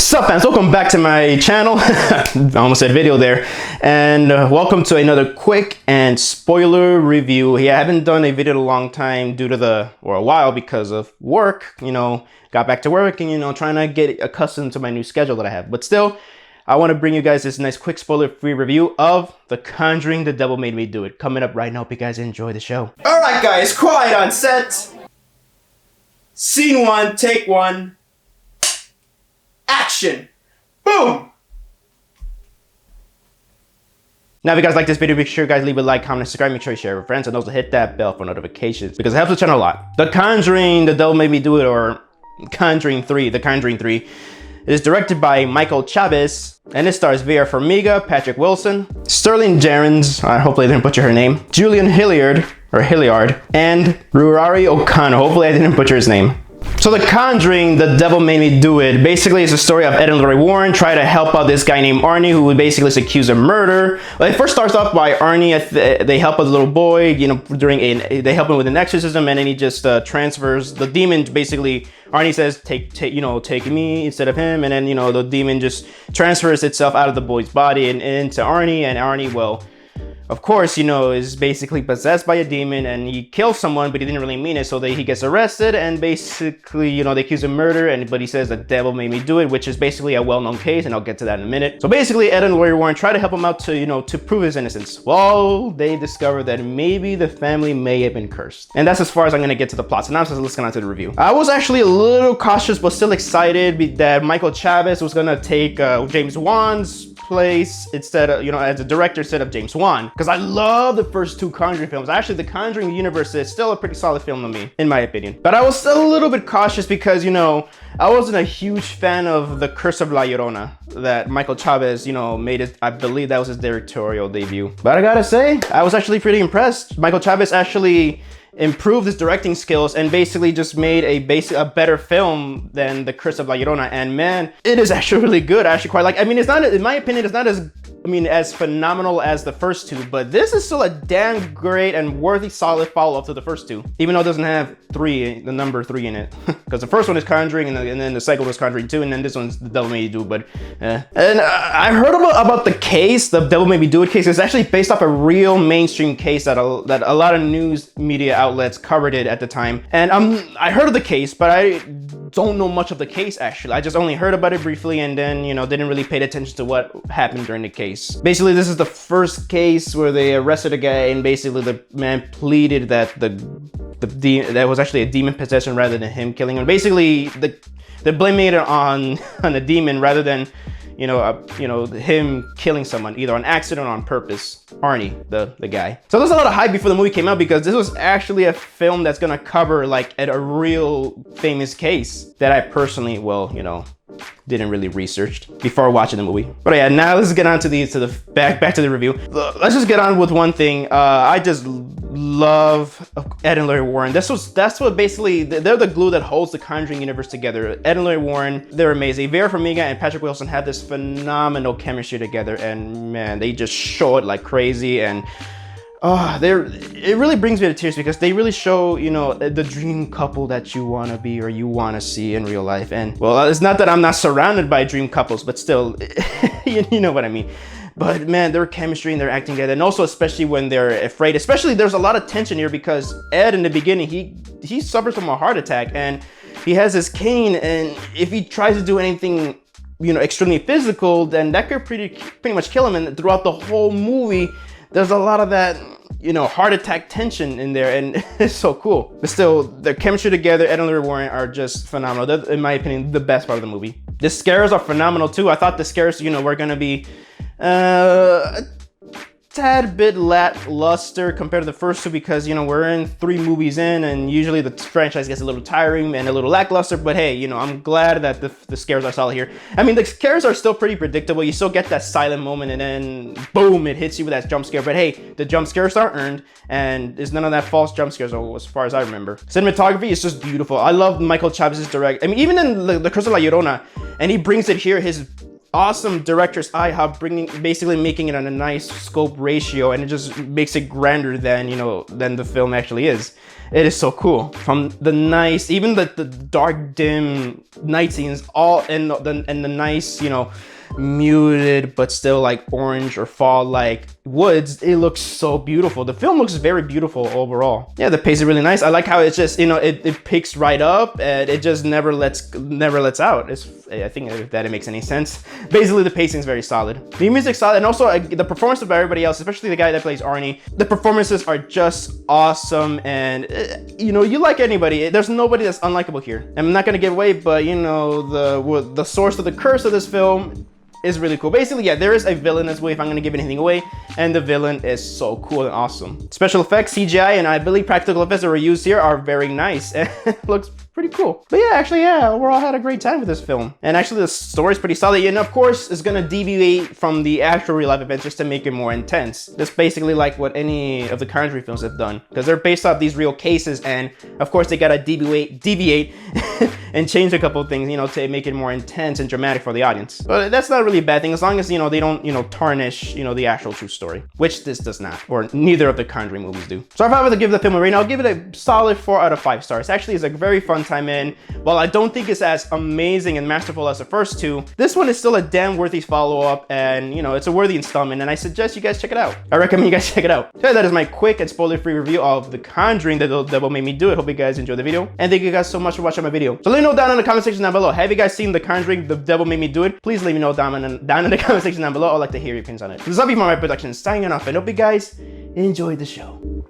Sup fans, welcome back to my channel. I almost said video there. And welcome to another quick and spoiler review. Yeah, I haven't done a video in a long time due to a while because of work, got back to work and trying to get accustomed to my new schedule that I have. But still, I want to bring you guys this nice quick spoiler free review of The Conjuring, The Devil Made Me Do It. Coming up right now. Hope you guys enjoy the show. All right guys, quiet on set. Scene 1, take 1. Action! Boom! Now, if you guys like this video, make sure you guys leave a like, comment, and subscribe. Make sure you share with friends, and also hit that bell for notifications because it helps the channel a lot. The Conjuring, The Devil Made Me Do It, or Conjuring 3, The Conjuring 3, it is directed by Michael Chavez, and it stars Vera Farmiga, Patrick Wilson, Sterling Jarens, hopefully I didn't butcher her name, Julian Hilliard, and Rurari O'Connor. Hopefully I didn't butcher his name. So The Conjuring, The Devil Made Me Do It, basically is a story of Ed and Lorraine Warren try to help out this guy named Arnie who basically is accused of murder. Well, it first starts off by Arnie, they help a little boy, they help him with an exorcism, and then he just transfers the demon. Basically, Arnie says, take me instead of him, and then, the demon just transfers itself out of the boy's body and into Arnie, and Arnie, well, of course, is basically possessed by a demon, and he kills someone, but he didn't really mean it, so he gets arrested, and basically, they accuse him of murder, but he says the devil made me do it, which is basically a well-known case, and I'll get to that in a minute. So basically, Ed and Lorraine Warren try to help him out to prove his innocence. Well, they discover that maybe the family may have been cursed. And that's as far as I'm gonna get to the plot synopsis. Let's get on to the review. I was actually a little cautious, but still excited that Michael Chavez was gonna take James Wan's place instead of, as a director instead of James Wan, because I love the first two Conjuring films. Actually, the Conjuring universe is still a pretty solid film to me, in my opinion. But I was still a little bit cautious because, I wasn't a huge fan of The Curse of La Llorona that Michael Chavez, made it. I believe that was his directorial debut. But I gotta say, I was actually pretty impressed. Michael Chavez actually improved his directing skills and basically just made a better film than The Curse of La Llorona. And man, it is actually really good. I actually quite like. It's not, in my opinion, it's not as phenomenal as the first two, but this is still a damn great and worthy solid follow-up to the first two, even though it doesn't have the number 3 in it. Because the first one is Conjuring, and then the second was Conjuring 2, and then this one's The Devil Made Me Do It. But and I heard about the case, the Devil Made Me Do It case. It's actually based off a real mainstream case that a lot of news media outlets covered it at the time. And I heard of the case, but I don't know much of the case actually. I just only heard about it briefly, and then didn't really pay attention to what happened during the case. Basically, this is the first case where they arrested a guy, and basically the man pleaded that that was actually a demon possession rather than him killing him. Basically, they're blaming it on a demon rather than him killing someone, either on accident or on purpose. Arnie, the guy. So there's a lot of hype before the movie came out because this was actually a film that's gonna cover a real famous case that I personally, didn't really research before watching the movie. But yeah, now let's get on to back to the review. Let's just get on with one thing. I just love Ed and Lorraine Warren. That's what basically, they're the glue that holds the Conjuring universe together. Ed and Lorraine Warren, they're amazing. Vera Farmiga and Patrick Wilson had this phenomenal chemistry together, and man, they just show it like crazy. And it really brings me to tears because they really show, the dream couple that you want to be or you want to see in real life. And well, it's not that I'm not surrounded by dream couples, but still, you know what I mean. But man, their chemistry and their acting together, and also especially when they're afraid, especially there's a lot of tension here because Ed in the beginning, he suffers from a heart attack and he has his cane, and if he tries to do anything, extremely physical, then that could pretty much kill him. And throughout the whole movie, there's a lot of that, heart attack tension in there, and it's so cool. But still, their chemistry together, Ed and Lorraine Warren, are just phenomenal. They're, in my opinion, the best part of the movie. The scares are phenomenal too. I thought the scares, were gonna be a tad bit lackluster compared to the first two because, we're in 3 movies in, and usually the franchise gets a little tiring and a little lackluster. But hey, I'm glad that the scares are solid here. The scares are still pretty predictable. You still get that silent moment, and then boom, it hits you with that jump scare. But hey, the jump scares are earned, and there's none of that false jump scares as far as I remember. Cinematography is just beautiful. I love Michael Chavez's direct. Even in the Curse of La Llorona, and he brings it here, his awesome director's eye, how basically making it on a nice scope ratio, and it just makes it grander than, you know, than the film actually is. It is so cool. From the nice, even the dark, dim night scenes, all and the nice, you know, muted but still like orange or fall like woods, it looks so beautiful. The film looks very beautiful overall. Yeah, the pace is really nice. I like how it's just, you know, it picks right up and it just never lets out. I think if that makes any sense. Basically, the pacing is very solid. The music's solid, and also the performance of everybody else, especially the guy that plays Arnie. The performances are just awesome, and you know, you like anybody. There's nobody that's unlikable here. I'm not gonna give away, but you know, the source of the curse of this film is really cool. Basically, yeah, there is a villain in this movie if I'm gonna give anything away, and the villain is so cool and awesome. Special effects, CGI, and I believe practical effects that were used here are very nice, and it looks pretty cool. But yeah, actually, yeah, overall I had a great time with this film. And actually the story's pretty solid, and of course it's gonna deviate from the actual real life events just to make it more intense. That's basically like what any of the Conjuring films have done, because they're based off these real cases, and of course they gotta deviate and change a couple of things, you know, to make it more intense and dramatic for the audience. But that's not really a bad thing, as long as, you know, they don't, you know, tarnish, you know, the actual true story, which this does not, or neither of the Conjuring movies do. So if I were to give the film a rating, I'll give it a solid 4 out of 5 stars. Actually, it's a very fun time in. While I don't think it's as amazing and masterful as the first two, this one is still a damn worthy follow-up, and you know, it's a worthy installment, and I suggest you guys check it out. I recommend you guys check it out. So that is my quick and spoiler-free review of The Conjuring, The Devil Made Me Do It. Hope you guys enjoyed the video, and thank you guys so much for watching my video. So let me know down in the comment section down below, have you guys seen The Conjuring, The Devil Made Me Do It? Please let me know down in the comment section down below. I'd like to hear your opinions on it. This is Avi from my production signing off, and hope you guys enjoyed the show.